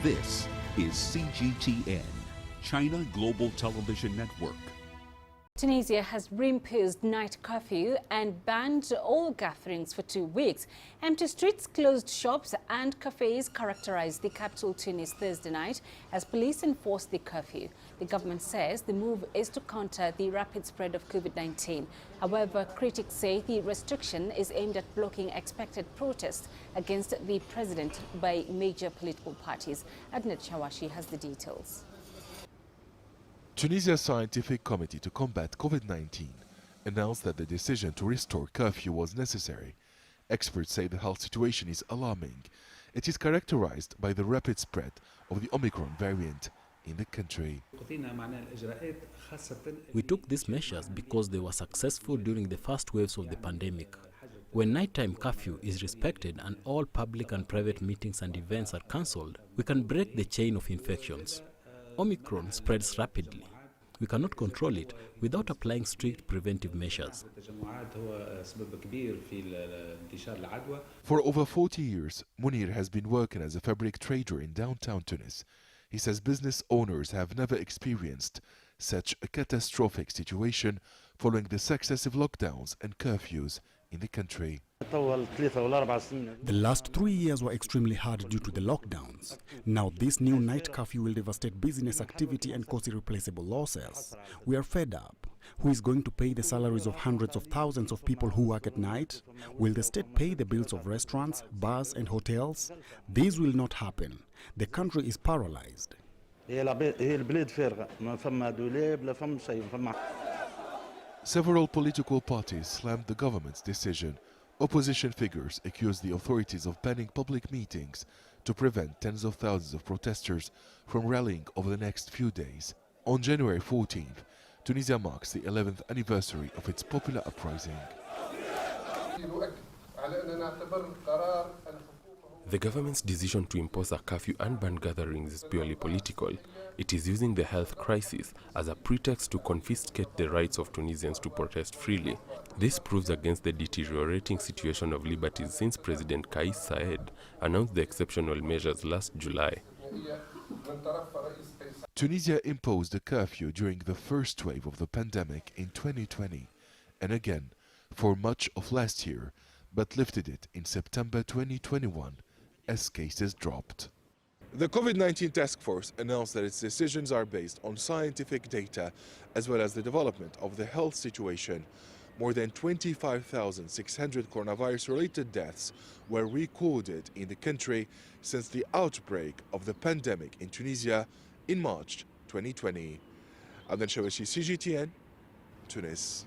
This is CGTN, China Global Television Network. Tunisia has reimposed night curfew and banned all gatherings for 2 weeks. Empty streets, closed shops and cafes characterized the capital Tunis Thursday night as police enforced the curfew. The government says the move is to counter the rapid spread of COVID-19. However, critics say the restriction is aimed at blocking expected protests against the president by major political parties. Adnet Shawashi has the details. Tunisia's Scientific Committee to Combat COVID-19 announced that the decision to restore curfew was necessary. Experts say the health situation is alarming. It is characterized by the rapid spread of the Omicron variant in the country. We took these measures because they were successful during the first waves of the pandemic. When nighttime curfew is respected and all public and private meetings and events are cancelled, we can break the chain of infections. Omicron spreads rapidly. We cannot control it without applying strict preventive measures. For over 40 years, Munir has been working as a fabric trader in downtown Tunis. He says business owners have never experienced such a catastrophic situation following the successive lockdowns and curfews in the country. The last 3 years were extremely hard due to the lockdowns. Now this new night curfew will devastate business activity and cause irreplaceable losses. We are fed up. Who is going to pay the salaries of hundreds of thousands of people who work at night? Will the state pay the bills of restaurants, bars and hotels? This will not happen. The country is paralyzed. Several political parties slammed the government's decision. Opposition figures accused the authorities of banning public meetings to prevent tens of thousands of protesters from rallying over the next few days. On January 14th, Tunisia marks the 11th anniversary of its popular uprising. The government's decision to impose a curfew and ban gatherings is purely political. It is using the health crisis as a pretext to confiscate the rights of Tunisians to protest freely. This proves against the deteriorating situation of liberties since President Kais Saied announced the exceptional measures last July. Tunisia imposed a curfew during the first wave of the pandemic in 2020 and again for much of last year, but lifted it in September 2021 as cases dropped. The COVID-19 task force announced that its decisions are based on scientific data as well as the development of the health situation. More than 25,600 coronavirus-related deaths were recorded in the country since the outbreak of the pandemic in Tunisia in March 2020. Adnan Shawashi, CGTN, Tunis.